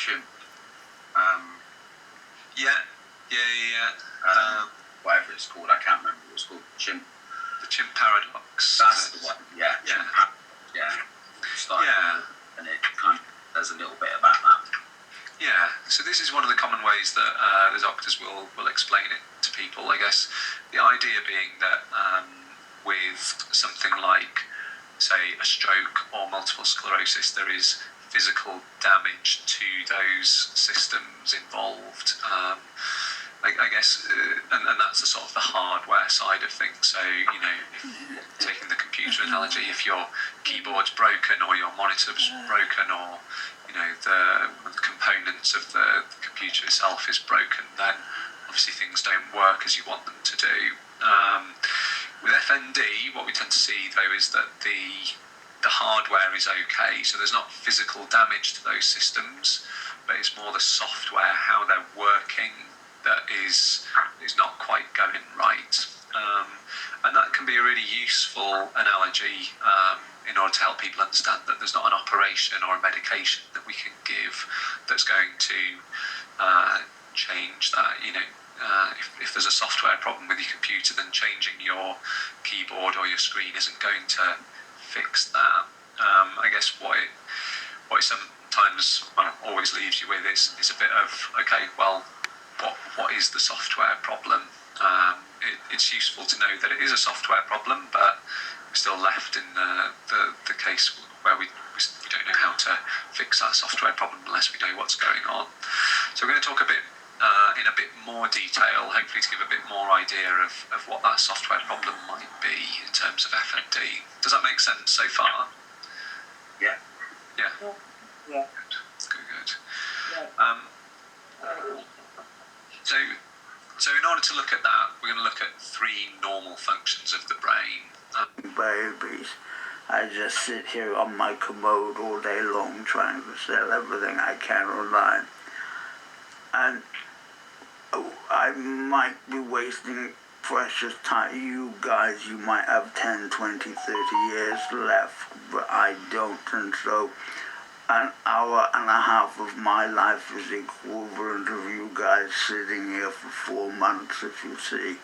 chimp. Whatever it's called, I can't remember what it's called. Chimp. The chimp paradox. That's the one. Yeah. Yeah. And it kind of does a little bit about that. Yeah. So this is one of the common ways that the doctors will explain it to people. I guess the idea being that with something like, say, a stroke or multiple sclerosis, there is physical damage to those systems involved. I guess, and that's the sort of the hardware side of things. So, taking the computer analogy, if your keyboard's broken or your monitor's broken or, the components of the computer itself is broken, then obviously things don't work as you want them to do. With F-MND, what we tend to see, though, is that the hardware is okay, so there's not physical damage to those systems, but it's more the software, how they're working, that is not quite going right. And that can be a really useful analogy in order to help people understand that there's not an operation or a medication that we can give that's going to change that. If there's a software problem with your computer, then changing your keyboard or your screen isn't going to fix that. I guess what it sometimes always leaves you with is a bit of, okay, well, what is the software problem? It's useful to know that it is a software problem, but we're still left in the case where we don't know how to fix that software problem unless we know what's going on. So we're going to talk a bit in a bit more detail, hopefully to give a bit more idea of what that software problem might be in terms of F-MND. Does that make sense so far? Yeah. Yeah. Yeah. Good. Yeah. So in order to look at that, we're going to look at 3 normal functions of the brain. Babies. I just sit here on my commode all day long trying to sell everything I can online. And I might be wasting precious time. You guys, you might have 10, 20, 30 years left, but I don't. And so an hour and a half of my life is equivalent of you guys sitting here for 4 months, if you see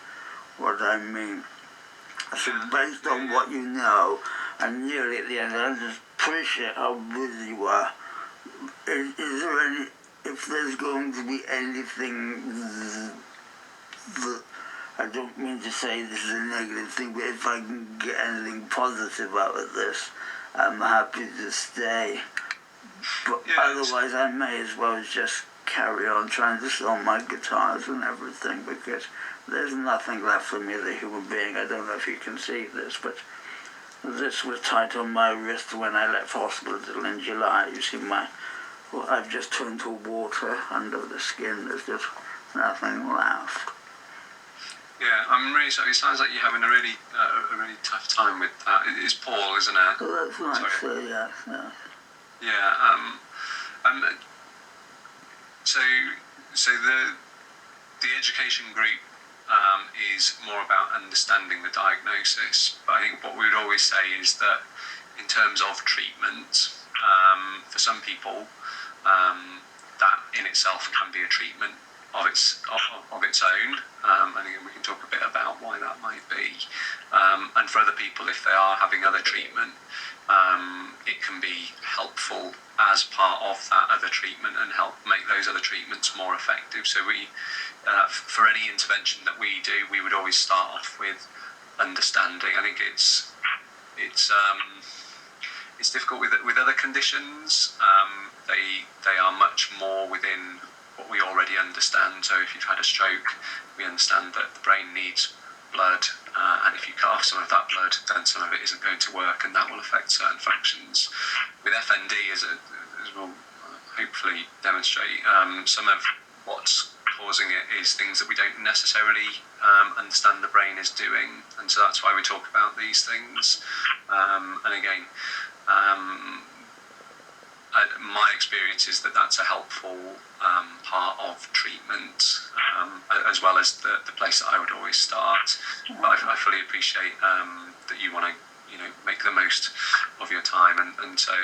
what I mean. So based on what you know, I'm nearly at the end, I just appreciate how busy you are. Is there any, if there's going to be anything that, I don't mean to say this is a negative thing, but if I can get anything positive out of this, I'm happy to stay. But otherwise I may as well just carry on trying to sell my guitars and everything, because there's nothing left for me as a human being. I don't know if you can see this, but this was tight on my wrist when I left hospital in July. You see I've just turned to water under the skin. There's just nothing left. Yeah, I'm really sorry. It sounds like you're having a really tough time with that. It's Paul, isn't it? Well, that's right, so yes. Yeah. So the education group is more about understanding the diagnosis. But I think what we would always say is that in terms of treatment, for some people, that in itself can be a treatment of its own. And again, we can talk a bit about why that might be. And for other people, if they are having other treatment, it can be helpful as part of that other treatment and help make those other treatments more effective. So we, for any intervention that we do, we would always start off with understanding. I think it's difficult with other conditions. They are much more within what we already understand. So if you've had a stroke, we understand that the brain needs blood, and if you cut off some of that blood, then some of it isn't going to work, and that will affect certain functions. With F-MND, as we'll hopefully demonstrate, some of what's causing it is things that we don't necessarily understand the brain is doing, and so that's why we talk about these things. And again, my experience is that that's a helpful part of treatment, as well as the place that I would always start. But I fully appreciate that you want to, make the most of your time, and so